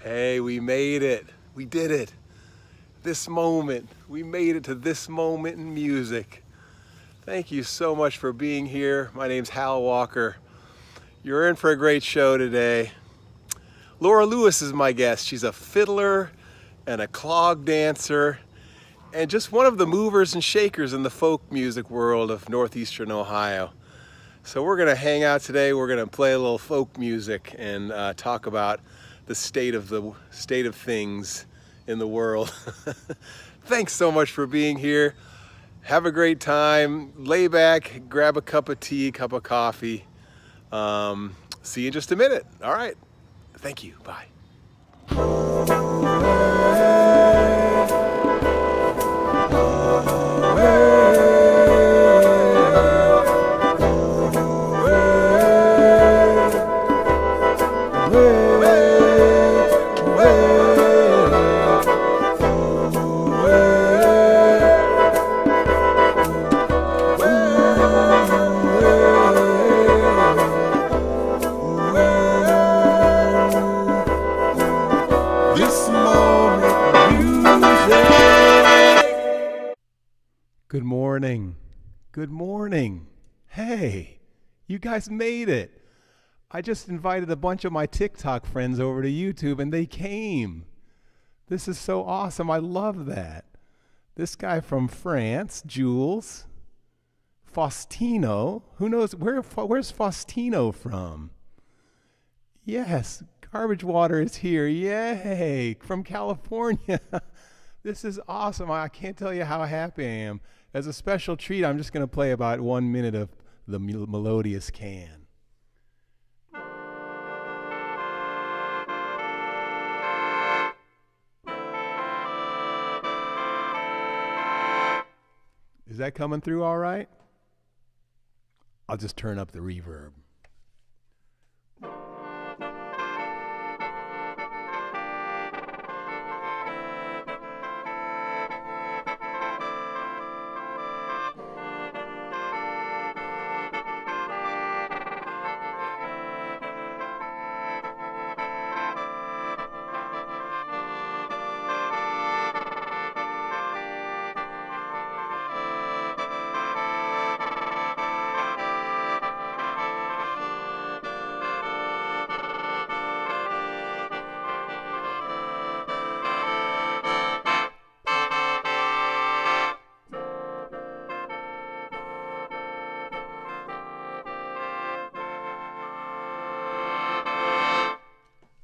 Hey, we made it. We did it. This moment. We made it to this moment in music. Thank you so much for being here. My name's Hal Walker. You're in for a great show today. Laura Lewis is my guest. She's a fiddler and a clog dancer and just one of the movers and shakers in the folk music world of northeastern Ohio. So we're gonna hang out today. We're gonna play a little folk music and talk about the state of things in the world. Thanks so much for being here. Have a great time. Lay back, grab a cup of tea, cup of coffee. See you in just a minute. All right. Thank you. Bye. Good morning. Good morning. Hey, you guys made it. I just invited a bunch of my TikTok friends over to YouTube and they came. This is so awesome. I love that. This guy from France, Jules, Faustino. Who knows where's Faustino from? Yes, Garbage Water is here. Yay, from California. This is awesome. I can't tell you how happy I am. As a special treat, I'm just going to play about 1 minute of the melodious can. Is that coming through all right? I'll just turn up the reverb.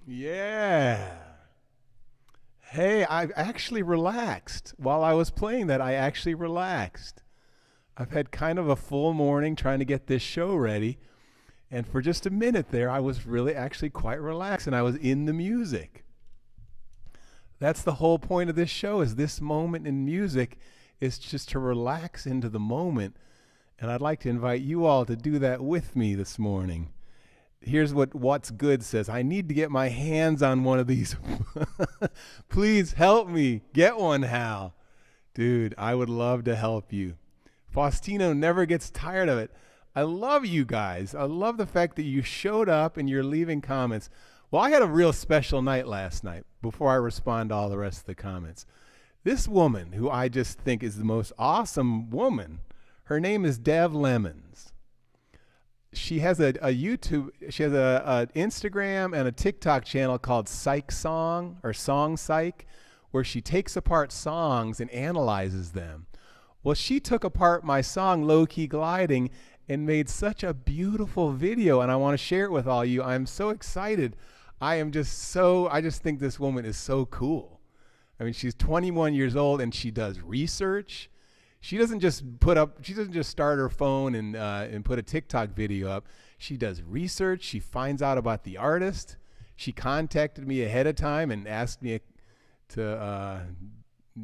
Yeah. Hey, I actually relaxed. While I was playing that, I actually relaxed. I've had kind of a full morning trying to get this show ready. And for just a minute there, I was really actually quite relaxed and I was in the music. That's the whole point of this show, is this moment in music is just to relax into the moment. And I'd like to invite you all to do that with me this morning. Here's what What's Good says. I need to get my hands on one of these. Please help me. Get one, Hal. Dude, I would love to help you. Faustino never gets tired of it. I love you guys. I love the fact that you showed up and you're leaving comments. Well, I had a real special night last night before I respond to all the rest of the comments. This woman, who I just think is the most awesome woman, her name is Dev Lemons. She has a YouTube, she has a Instagram and a TikTok channel called Psych Song or Song Psych, where she takes apart songs and analyzes them. Well, she took apart my song Low Key Gliding and made such a beautiful video, and I want to share it with all you. I'm so excited. I just think this woman is so cool. I mean, she's 21 years old and she does research. She doesn't just start her phone and put a TikTok video up. She does research. She finds out about the artist. She contacted me ahead of time and asked me to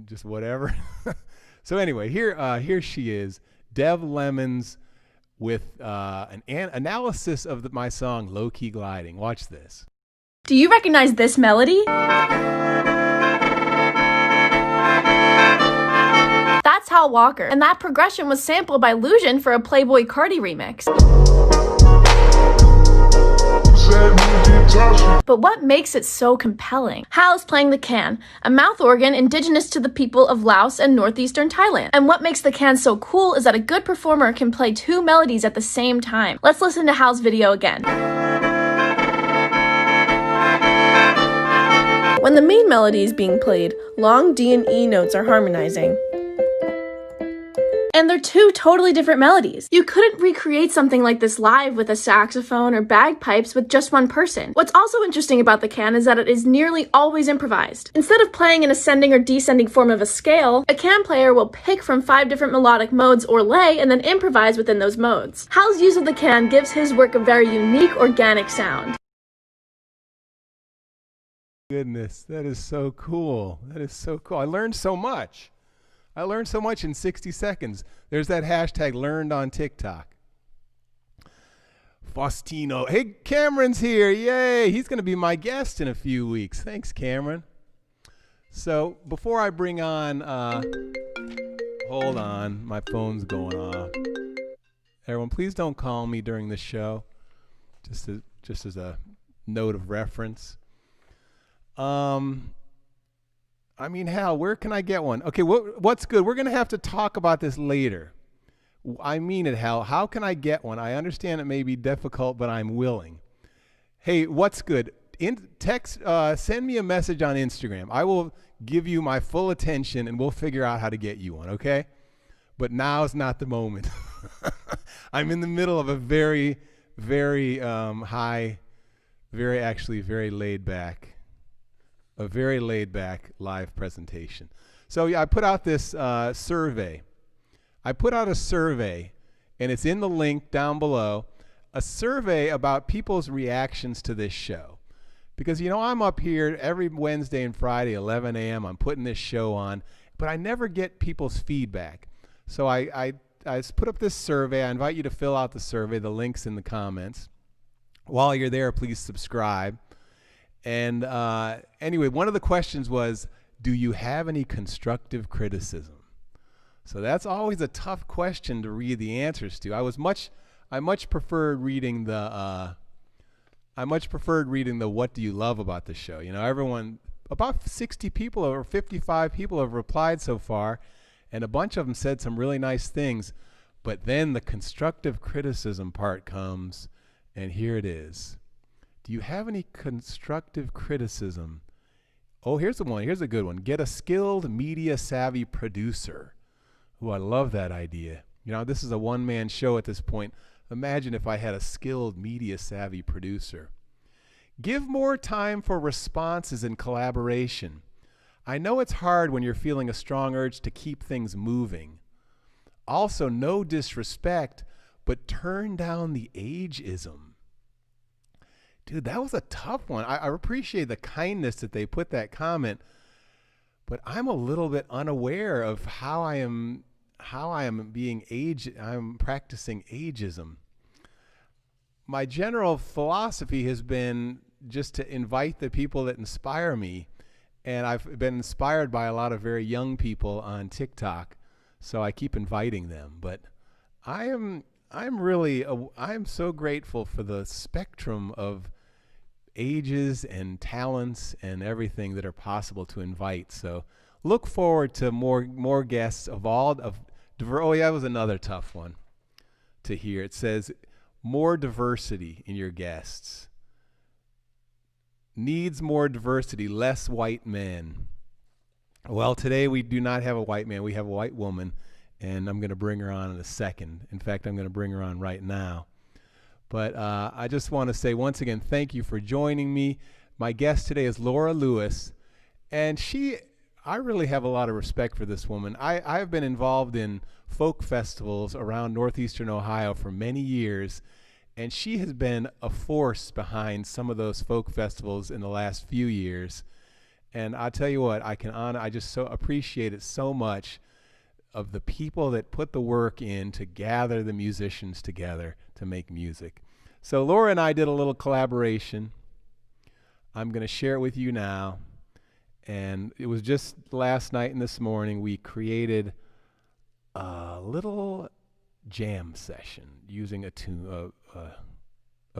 just whatever. So anyway, here she is, Dev Lemons, with an analysis of my song Low Key Gliding. Watch this. Do you recognize this melody? That's Hal Walker, and that progression was sampled by Lucian for a Playboy Cardi remix. But what makes it so compelling? Hal is playing the can, a mouth organ indigenous to the people of Laos and northeastern Thailand. And what makes the can so cool is that a good performer can play two melodies at the same time. Let's listen to Hal's video again. When the main melody is being played, long D and E notes are harmonizing. And they're two totally different melodies. You couldn't recreate something like this live with a saxophone or bagpipes with just one person. What's also interesting about the can is that it is nearly always improvised. Instead of playing an ascending or descending form of a scale, a can player will pick from 5 different melodic modes or lay and then improvise within those modes. Hal's use of the can gives his work a very unique, organic sound. Goodness, that is so cool. That is so cool. I learned so much. I learned so much in 60 seconds. There's that hashtag learned on TikTok. Faustino. Hey, Cameron's here. Yay. He's going to be my guest in a few weeks. Thanks, Cameron. So before I bring on, hold on. My phone's going off. Everyone, please don't call me during the show. Just as a note of reference. I mean, Hal, where can I get one? Okay, what's good? We're going to have to talk about this later. I mean it, Hal. How can I get one? I understand it may be difficult, but I'm willing. Hey, what's good? Send me a message on Instagram. I will give you my full attention, and we'll figure out how to get you one, okay? But now's not the moment. I'm in the middle of a very, very very laid back. A very laid-back live presentation. So yeah, I put out this survey. I put out a survey, and it's in the link down below, a survey about people's reactions to this show. Because, you know, I'm up here every Wednesday and Friday, 11 a.m. I'm putting this show on, but I never get people's feedback. So I put up this survey. I invite you to fill out the survey. The link's in the comments. While you're there, please subscribe. And anyway, one of the questions was, do you have any constructive criticism? So that's always a tough question to read the answers to. I much preferred reading the what do you love about the show. You know, about 60 people or 55 people have replied so far, and a bunch of them said some really nice things. But then the constructive criticism part comes, and here it is. Do you have any constructive criticism? Oh, here's the one. Here's a good one. Get a skilled, media-savvy producer. Oh, I love that idea. You know, this is a one-man show at this point. Imagine if I had a skilled, media-savvy producer. Give more time for responses and collaboration. I know it's hard when you're feeling a strong urge to keep things moving. Also, no disrespect, but turn down the ageism. Dude, that was a tough one. I appreciate the kindness that they put that comment, but I'm a little bit unaware of how I am I'm practicing ageism. My general philosophy has been just to invite the people that inspire me, and I've been inspired by a lot of very young people on TikTok, so I keep inviting them. But I'm so grateful for the spectrum of ages and talents and everything that are possible to invite. So look forward to more guests oh yeah, that was another tough one to hear. It says more diversity in your guests. Needs more diversity, less white men. Well, today we do not have a white man. We have a white woman, and I'm going to bring her on in a second. In fact, I'm going to bring her on right now. But I just want to say once again, thank you for joining me. My guest today is Laura Lewis, and I really have a lot of respect for this woman. I've been involved in folk festivals around northeastern Ohio for many years, and she has been a force behind some of those folk festivals in the last few years. And I'll tell you what, I just so appreciate it so much, of the people that put the work in to gather the musicians together to make music. So Laura and I did a little collaboration. I'm going to share it with you now. And it was just last night and this morning we created a little jam session using a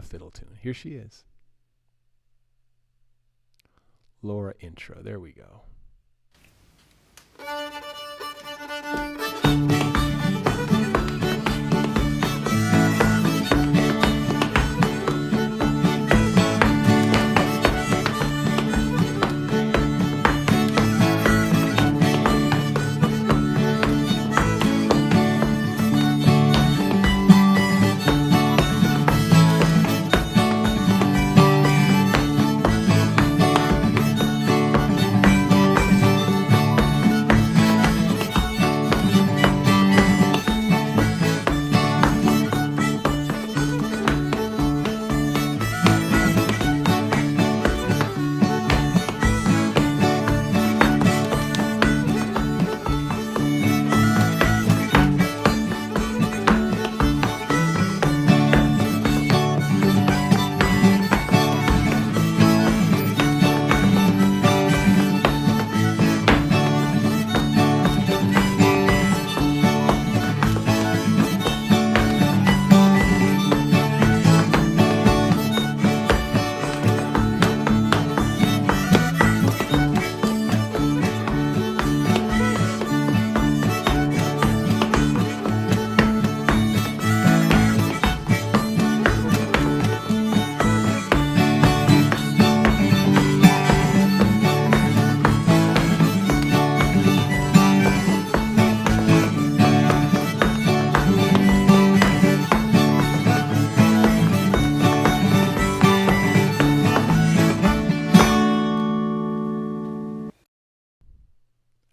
fiddle tune. Here she is. Laura intro. There we go.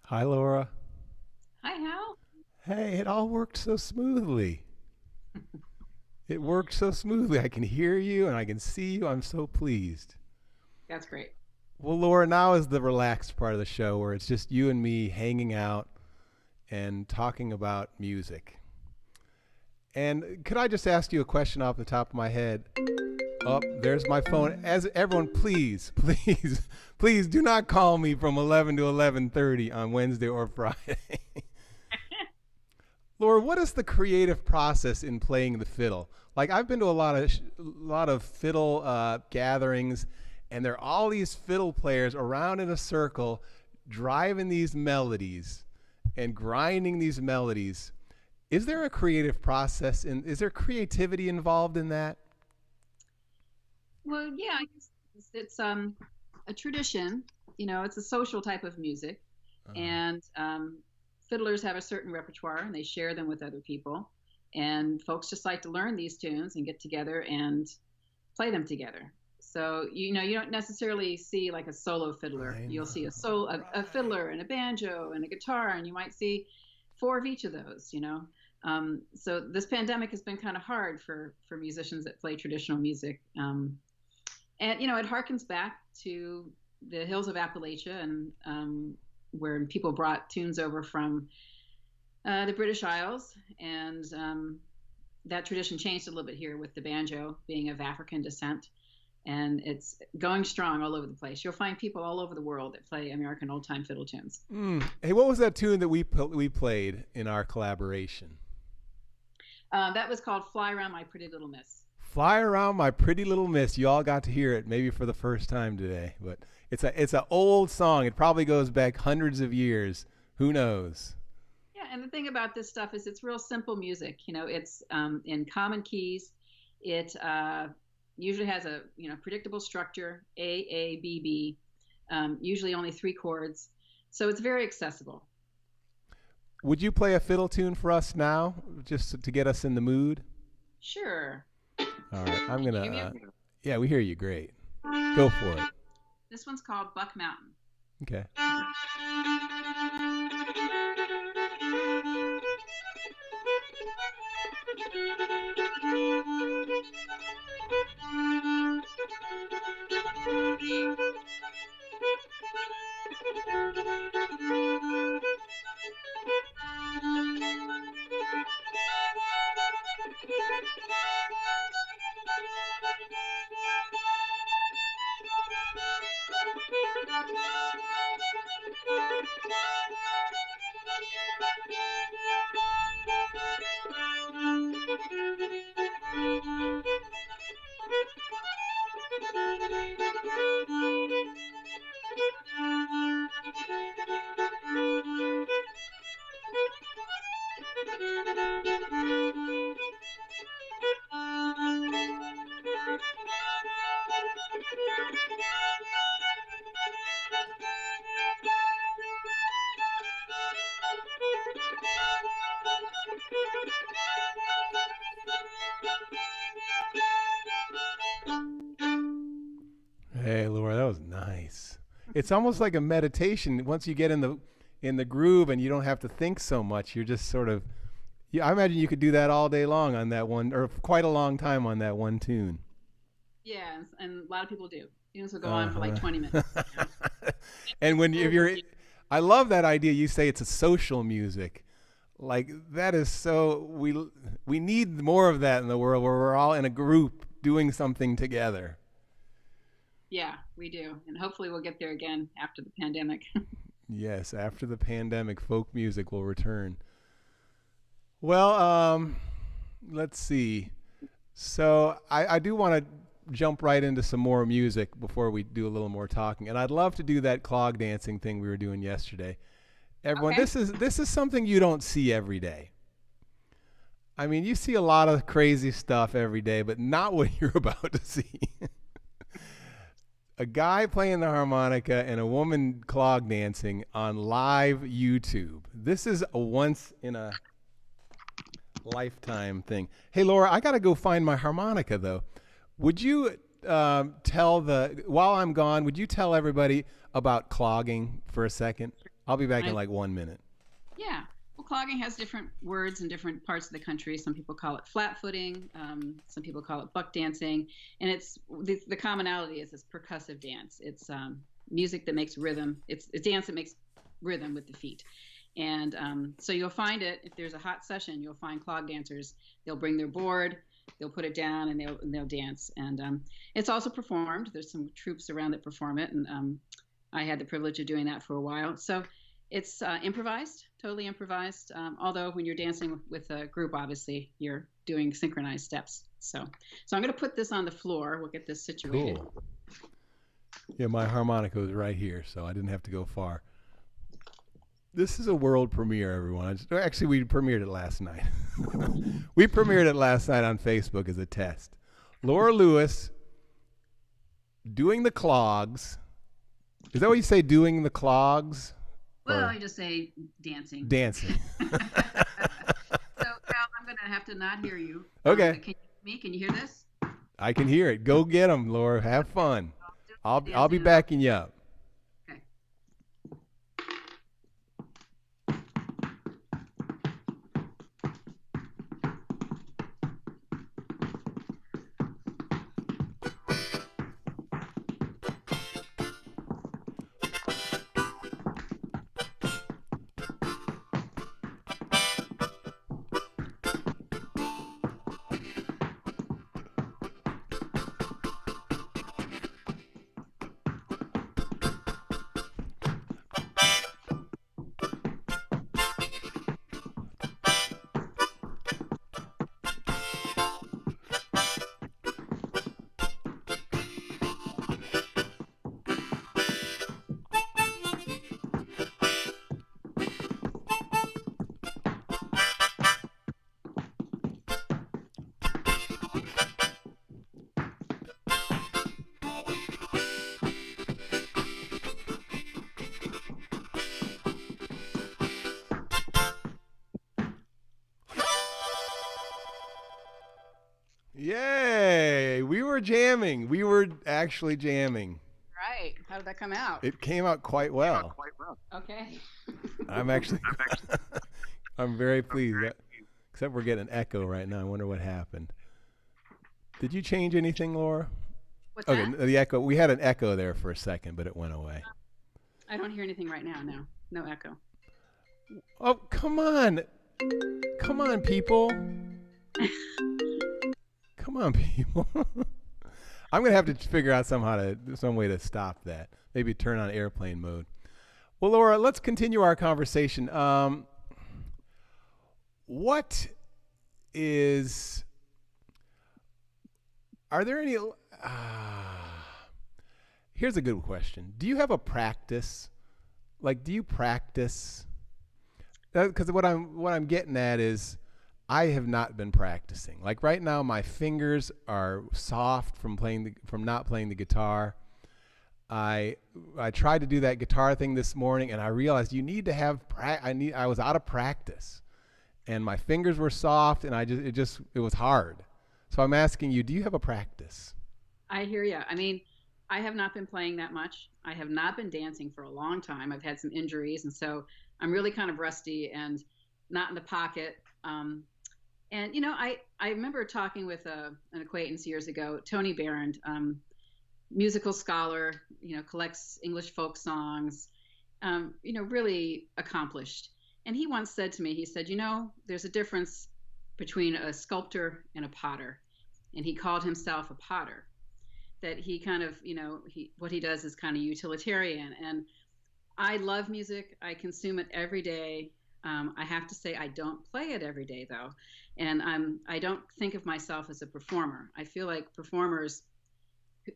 Hi, Laura. Hi, Hal. Hey, it all worked so smoothly. It worked so smoothly. I can hear you and I can see you. I'm so pleased. That's great. Well, Laura, now is the relaxed part of the show where it's just you and me hanging out and talking about music. And could I just ask you a question off the top of my head? Oh, there's my phone. As everyone, please, please do not call me from 11 to 11:30 on Wednesday or Friday. Laura, what is the creative process in playing the fiddle? Like, I've been to a lot of fiddle gatherings, and there are all these fiddle players around in a circle driving these melodies and grinding these melodies. Is there a creative process is there creativity involved in that? Well, yeah, I guess it's a tradition. It's a social type of music, and fiddlers have a certain repertoire, and they share them with other people. And folks just like to learn these tunes and get together and play them together. So you don't necessarily see like a solo fiddler. You'll see a fiddler and a banjo and a guitar, and you might see four of each of those. So this pandemic has been kind of hard for musicians that play traditional music. And it harkens back to the hills of Appalachia, and where people brought tunes over from the British Isles, and that tradition changed a little bit here with the banjo being of African descent, and it's going strong all over the place. You'll find people all over the world that play American old-time fiddle tunes. Hey, what was that tune that we played in our collaboration? That was called "Fly Around My Pretty Little Miss." Fly Around My Pretty Little Miss. You all got to hear it maybe for the first time today, but it's an old song. It probably goes back hundreds of years. Who knows? Yeah, and the thing about this stuff is it's real simple music. It's in common keys. It usually has a predictable structure, A, B, B. Usually only 3 chords, so it's very accessible. Would you play a fiddle tune for us now, just to get us in the mood? Sure. All right, I'm gonna. Yeah, we hear you great. Go for it. This one's called Buck Mountain. Okay. it's almost like a meditation. Once you get in the groove and you don't have to think so much, you're just sort of. Yeah, I imagine you could do that all day long on that one, or quite a long time on that one tune. Yeah, and a lot of people do. Tunes will go on for like 20 minutes. And I love that idea. You say it's a social music. Like that is so we need more of that in the world where we're all in a group doing something together. Yeah, we do. And hopefully we'll get there again after the pandemic. Yes, after the pandemic, folk music will return. Well, let's see. So I do want to jump right into some more music before we do a little more talking. And I'd love to do that clog dancing thing we were doing yesterday. Everyone, okay. This is something you don't see every day. I mean, you see a lot of crazy stuff every day, but not what you're about to see. A guy playing the harmonica and a woman clog dancing on live YouTube. This is a once in a lifetime thing. Hey, Laura, I got to go find my harmonica, though. Would you while I'm gone, would you tell everybody about clogging for a second? I'll be back in like 1 minute. Yeah. Well, clogging has different words in different parts of the country. Some people call it flat footing. Some people call it buck dancing. And it's the commonality is this percussive dance. It's music that makes rhythm. It's a dance that makes rhythm with the feet. And so you'll find it, if there's a hot session, you'll find clog dancers. They'll bring their board, they'll put it down, and they'll dance. And it's also performed. There's some troops around that perform it. And I had the privilege of doing that for a while. So it's improvised, totally improvised. Although when you're dancing with a group, obviously, you're doing synchronized steps. So I'm going to put this on the floor. We'll get this situated. Cool. Yeah, my harmonica was right here, so I didn't have to go far. This is a world premiere, everyone. Actually, we premiered it last night. We premiered it last night on Facebook as a test. Laura Lewis doing the clogs. Is that what you say, doing the clogs? Well, I just say dancing. Dancing. So, Hal, I'm going to have to not hear you. Okay. Can you hear this? I can hear it. Go get them, Laura. Have fun. I'll be backing you up. Okay. Yay! We were jamming. We were actually jamming. Right. How did that come out? It came out quite well. Okay. I'm very pleased. Except we're getting an echo right now. I wonder what happened. Did you change anything, Laura? What's Okay, that? the echo. We had an echo there for a second, but it went away. I don't hear anything right now. No echo. Oh, come on. Come on, people. Come on, people. I'm going to have to figure out some way to stop that. Maybe turn on airplane mode. Well, Laura, let's continue our conversation. Are there any, here's a good question. Do you have a practice? Like, do you practice? Because what I'm getting at is I have not been practicing. Like right now, my fingers are soft from not playing the guitar. I tried to do that guitar thing this morning, and I realized you need to have I was out of practice, and my fingers were soft, and it was hard. So I'm asking you, do you have a practice? I hear you. I mean, I have not been playing that much. I have not been dancing for a long time. I've had some injuries, and so I'm really kind of rusty and not in the pocket. And I remember talking with an acquaintance years ago, Tony Barron, musical scholar, collects English folk songs, really accomplished. And he once said to me, he said, there's a difference between a sculptor and a potter. And he called himself a potter. That he kind of, what he does is kind of utilitarian. And I love music. I consume it every day. I have to say I don't play it every day, though. And I don't think of myself as a performer. I feel like performers,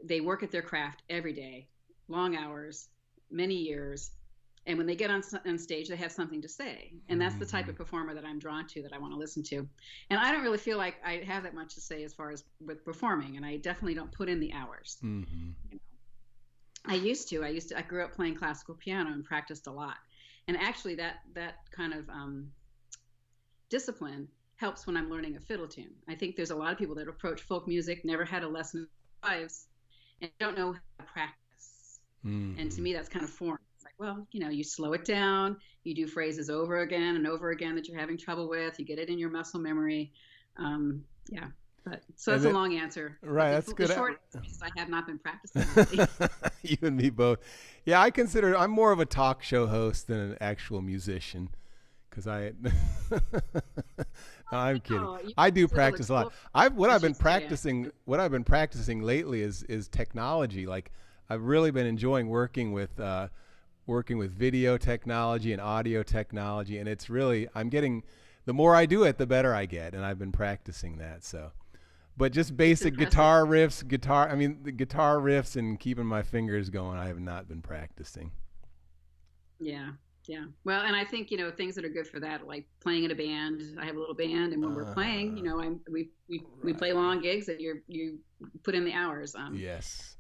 they work at their craft every day, long hours, many years. And when they get on stage, they have something to say. And that's the type of performer that I'm drawn to, that I want to listen to. And I don't really feel like I have that much to say as far as with performing. And I definitely don't put in the hours. I used to. I grew up playing classical piano and practiced a lot. And actually that kind of discipline helps when I'm learning a fiddle tune. I think there's a lot of people that approach folk music, never had a lesson in their lives, and don't know how to practice. And to me, that's kind of foreign. It's like, well, you slow it down, you do phrases over again and over again that you're having trouble with, you get it in your muscle memory. Yeah. But so that's a long answer. Right, that's good. The short answer is I have not been practicing. You and me both. Yeah, I'm more of a talk show host than an actual musician, because I'm kidding. I do practice a lot. What I've been practicing lately is technology. Like, I've really been enjoying working with video technology and audio technology, and it's really, the more I do it, the better I get, and I've been practicing that. So, but just basic guitar riffs, the guitar riffs and keeping my fingers going, I have not been practicing. Yeah. Well, and I think, things that are good for that, like playing in a band. I have a little band, and when we're playing, we play long gigs that you put in the hours. Yes.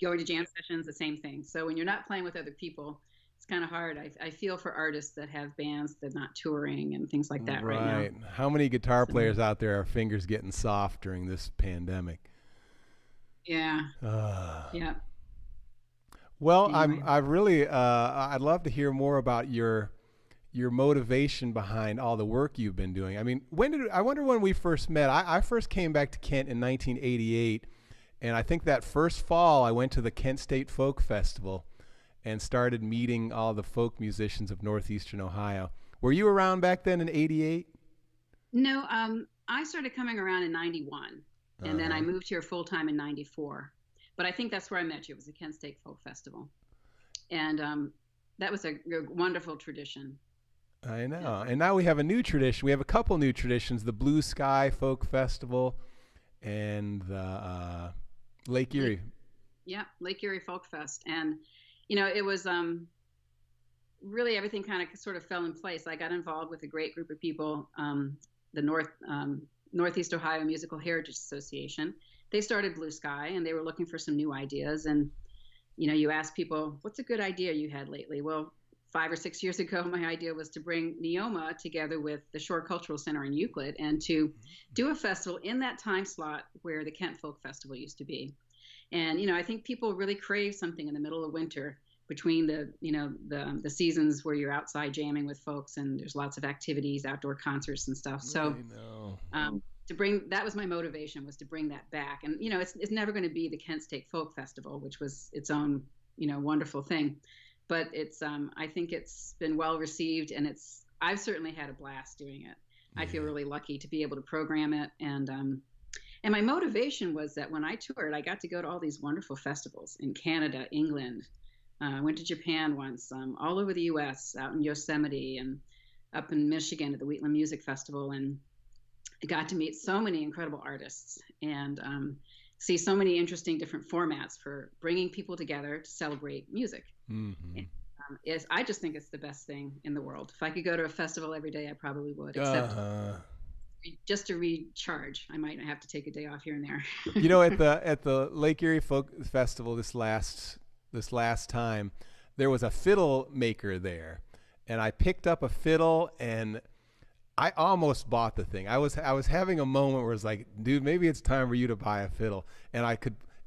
Going to jam sessions, the same thing. So when you're not playing with other people, it's kind of hard. I feel for artists that have bands that are not touring and things like that right now. How many guitar players out there are fingers getting soft during this pandemic? Yeah. Yeah. Well, anyway. I'd love to hear more about your motivation behind all the work you've been doing. I mean, I wonder when we first met. I first came back to Kent in 1988, and I think that first fall I went to the Kent State Folk Festival and started meeting all the folk musicians of northeastern Ohio. Were you around back then in 88? No, I started coming around in 91, and then I moved here full-time in 94. But I think that's where I met you. It was the Kent State Folk Festival. And that was a wonderful tradition. I know. And now we have a new tradition. We have a couple new traditions, the Blue Sky Folk Festival and the Lake Erie. Lake Erie Folk Fest. And, it was really everything kind of sort of fell in place. I got involved with a great group of people, the Northeast Ohio Musical Heritage Association. They started Blue Sky, and they were looking for some new ideas. And, you ask people, what's a good idea you had lately? Well, 5 or 6 years ago, my idea was to bring Neoma together with the Shore Cultural Center in Euclid and to do a festival in that time slot where the Kent Folk Festival used to be. And, I think people really crave something in the middle of winter between the seasons where you're outside jamming with folks and there's lots of activities, outdoor concerts and stuff. So, that was my motivation, was to bring that back. And, it's never going to be the Kent State Folk Festival, which was its own, wonderful thing. But it's, I think it's been well received, and I've certainly had a blast doing it. Yeah. I feel really lucky to be able to program it. And my motivation was that when I toured, I got to go to all these wonderful festivals in Canada, England. I went to Japan once, all over the U.S., out in Yosemite and up in Michigan at the Wheatland Music Festival. And I got to meet so many incredible artists and see so many interesting different formats for bringing people together to celebrate music. Mm-hmm. And, I just think it's the best thing in the world. If I could go to a festival every day, I probably would, except just to recharge. I might have to take a day off here and there. At the Lake Erie Folk Festival this last time, there was a fiddle maker there, and I picked up a fiddle and I almost bought the thing. I was having a moment where it's like, dude, maybe it's time for you to buy a fiddle. And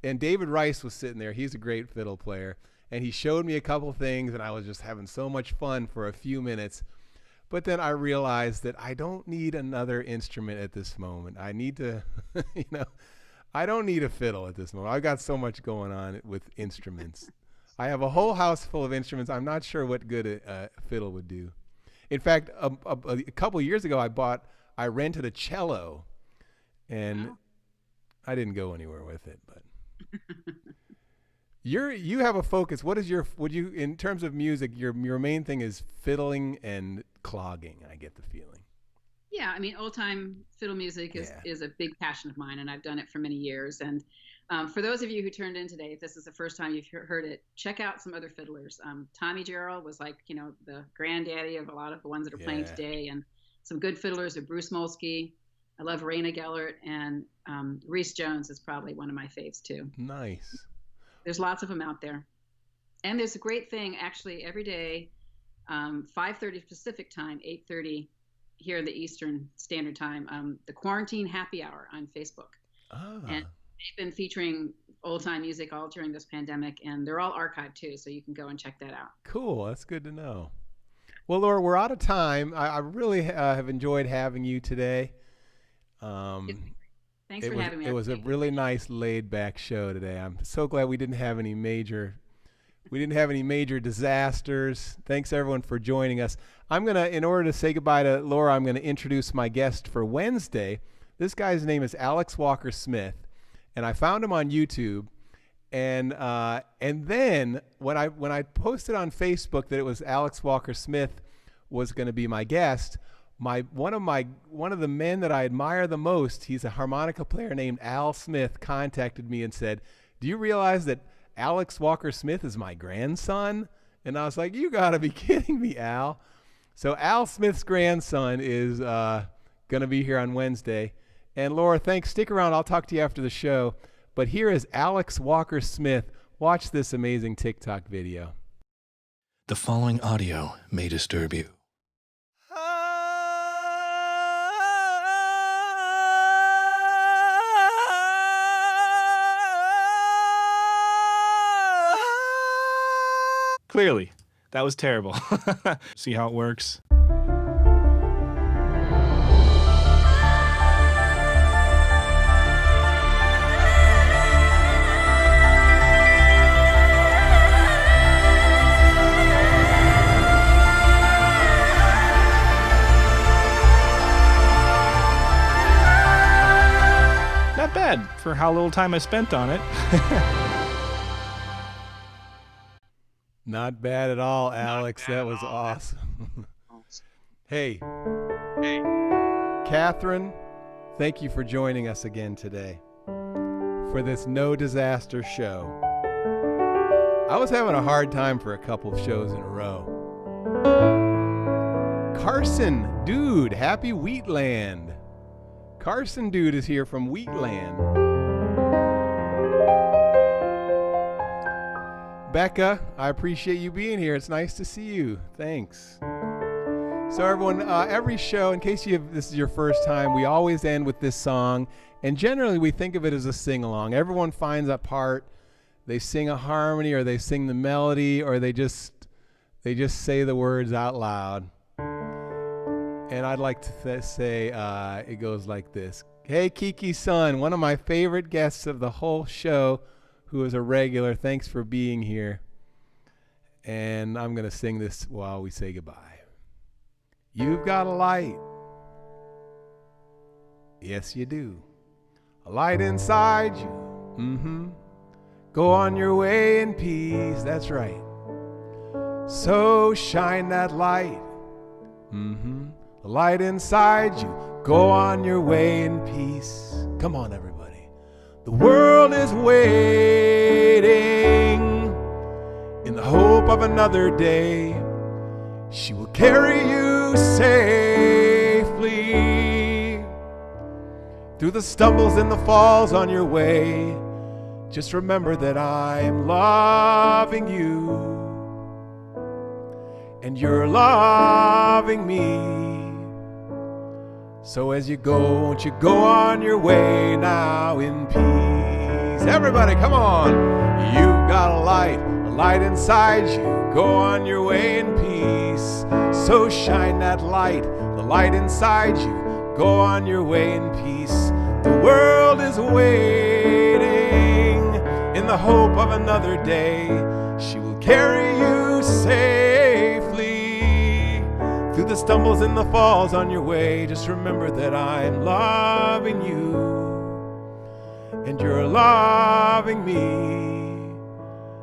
And David Rice was sitting there. He's a great fiddle player. And he showed me a couple things, and I was just having so much fun for a few minutes. But then I realized that I don't need another instrument at this moment. I need to, I don't need a fiddle at this moment. I've got so much going on with instruments. I have a whole house full of instruments. I'm not sure what good a fiddle would do. In fact, a couple years ago, I rented a cello, and I didn't go anywhere with it. But you have a focus. In terms of music, your main thing is fiddling and clogging. I get the feeling. Yeah, I mean, old time fiddle music is a big passion of mine, and I've done it for many years. And for those of you who tuned in today, if this is the first time you've heard it, check out some other fiddlers. Tommy Jarrell was like, the granddaddy of a lot of the ones that are playing today, and some good fiddlers are Bruce Molsky. I love Raina Gellert, and Reese Jones is probably one of my faves too. Nice. There's lots of them out there. And there's a great thing actually every day, 5:30 Pacific time, 8:30 here in the Eastern Standard Time, the Quarantine Happy Hour on Facebook. And they've been featuring old time music all during this pandemic, and they're all archived too, so you can go and check that out. Cool. That's good to know. Well, Laura, we're out of time. I really have enjoyed having you today. Thanks for having me. It was a really nice laid back show today. I'm so glad we didn't have any major disasters. Thanks everyone for joining us. In order to say goodbye to Laura, I'm gonna introduce my guest for Wednesday. This guy's name is Alex Walker Smith, and I found him on YouTube. And then when I posted on Facebook that it was Alex Walker Smith was going to be my guest, one of the men that I admire the most, he's a harmonica player named Al Smith, contacted me and said, "Do you realize that Alex Walker Smith is my grandson?" And I was like, "You got to be kidding me, Al." So Al Smith's grandson is going to be here on Wednesday. And Laura, thanks. Stick around. I'll talk to you after the show. But here is Alex Walker Smith. Watch this amazing TikTok video. The following audio may disturb you. Clearly, that was terrible. See how it works? Not bad for how little time I spent on it. Not bad at all, Alex. That was awesome. Hey, Catherine, thank you for joining us again today for this No Disaster show. I was having a hard time for a couple of shows in a row. Carson, dude, happy Wheatland. Carson, dude, is here from Wheatland. Becca, I appreciate you being here. It's nice to see you. Thanks. So everyone, every show, in case this is your first time, we always end with this song, and generally we think of it as a sing-along. Everyone finds a part, they sing a harmony, or they sing the melody, or they just say the words out loud. And I'd like to say it goes like this. Hey, Kiki-san, one of my favorite guests of the whole show, who is a regular, thanks for being here. And I'm going to sing this while we say goodbye. You've got a light. Yes, you do. A light inside you. Go on your way in peace. That's right. So shine that light. The light inside you. Go on your way in peace. Come on, everybody. The world is waiting in the hope of another day. She will carry you safely through the stumbles and the falls on your way. Just remember that I am loving you and you're loving me. So as you go, won't you go on your way now in peace? peace. Everybody, come on. You've got a light inside you. Go on your way in peace. So shine that light, the light inside you. Go on your way in peace. The world is waiting in the hope of another day. She will carry you safely through the stumbles and the falls on your way. Just remember that I'm loving you and you're loving me.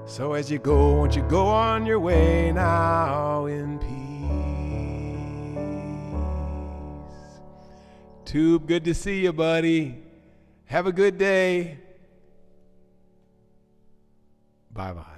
So as you go, won't you go on your way now in peace? Tube, good to see you, buddy. Have a good day. Bye-bye.